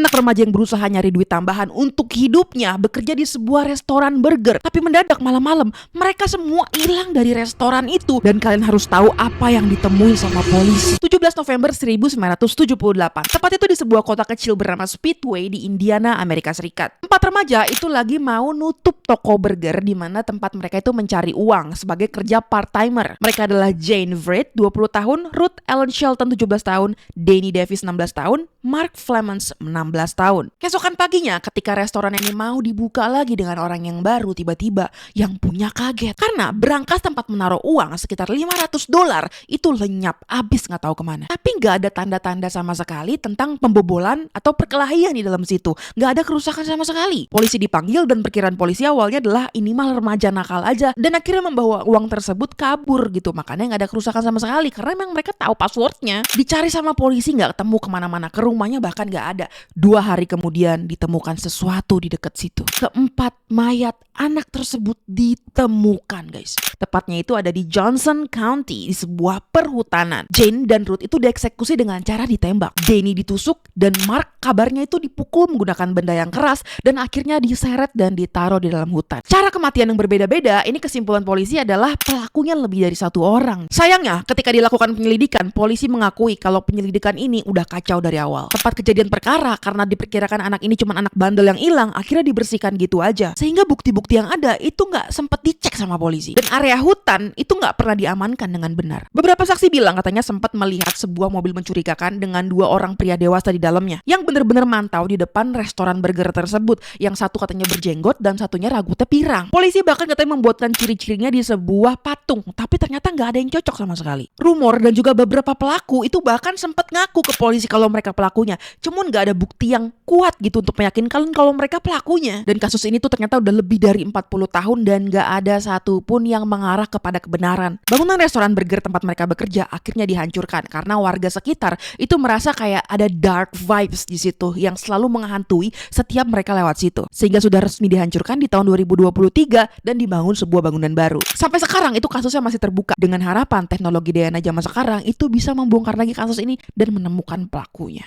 Anak remaja yang berusaha nyari duit tambahan untuk hidupnya bekerja di sebuah restoran burger. Tapi mendadak malam-malam mereka semua hilang dari restoran itu. Dan kalian harus tahu apa yang ditemui sama polisi. 17 November 1978. Tepat itu di sebuah kota kecil bernama Speedway di Indiana, Amerika Serikat. 4 remaja itu lagi mau nutup toko burger di mana tempat mereka itu mencari uang sebagai kerja part-timer. Mereka adalah Jane Vright, 20 tahun, Ruth Ellen Shelton, 17 tahun, Danny Davis, 16 tahun, Mark Flemons, 16 tahun. Keesokan paginya ketika restoran ini mau dibuka lagi dengan orang yang baru, tiba-tiba yang punya kaget. Karena berangkas tempat menaruh uang sekitar $500 itu lenyap, habis nggak tahu kemana. Tapi nggak ada tanda-tanda sama sekali tentang pembobolan atau perkelahian di dalam situ. Nggak ada kerusakan sama sekali. Polisi dipanggil dan perkiraan polisi awalnya adalah ini mah remaja nakal aja. Dan akhirnya membawa uang tersebut kabur gitu. Makanya nggak ada kerusakan sama sekali. Karena memang mereka tahu passwordnya. Dicari sama polisi nggak ketemu kemana-mana. Ke rumahnya bahkan nggak ada. 2 hari kemudian ditemukan sesuatu di dekat situ. Keempat mayat anak tersebut ditemukan guys. Tepatnya itu ada di Johnson County di sebuah perhutanan. Jane dan Ruth itu dieksekusi dengan cara ditembak. Danny ditusuk dan Mark kabarnya itu dipukul menggunakan benda yang keras dan akhirnya diseret dan ditaruh di dalam hutan. Cara kematian yang berbeda-beda, ini kesimpulan polisi adalah pelakunya lebih dari 1 orang. Sayangnya ketika dilakukan penyelidikan, polisi mengakui kalau penyelidikan ini udah kacau dari awal. Tempat kejadian perkara karena diperkirakan anak ini cuma anak bandel yang hilang, akhirnya dibersihkan gitu aja. Sehingga bukti-bukti yang ada itu nggak sempet dicek sama polisi. Dan area hutan itu nggak pernah diamankan dengan benar. Beberapa saksi bilang katanya sempat melihat sebuah mobil mencurigakan dengan 2 orang pria dewasa di dalamnya yang benar-benar mantau di depan restoran burger tersebut. Yang satu katanya berjenggot dan satunya rambutnya pirang. Polisi bahkan katanya membuatkan ciri-cirinya di sebuah patung, tapi ternyata nggak ada yang cocok sama sekali. Rumor dan juga beberapa pelaku itu bahkan sempat ngaku ke polisi kalau mereka pelakunya. Cuman nggak ada bukti yang kuat gitu untuk meyakinkan kalau mereka pelakunya. Dan kasus ini tuh ternyata udah lebih dari 40 tahun dan gak ada satupun yang mengarah kepada kebenaran. Bangunan restoran burger tempat mereka bekerja akhirnya dihancurkan karena warga sekitar itu merasa kayak ada dark vibes di situ yang selalu menghantui setiap mereka lewat situ. Sehingga sudah resmi dihancurkan di tahun 2023 dan dibangun sebuah bangunan baru. Sampai sekarang itu kasusnya masih terbuka dengan harapan teknologi DNA zaman sekarang itu bisa membongkar lagi kasus ini dan menemukan pelakunya.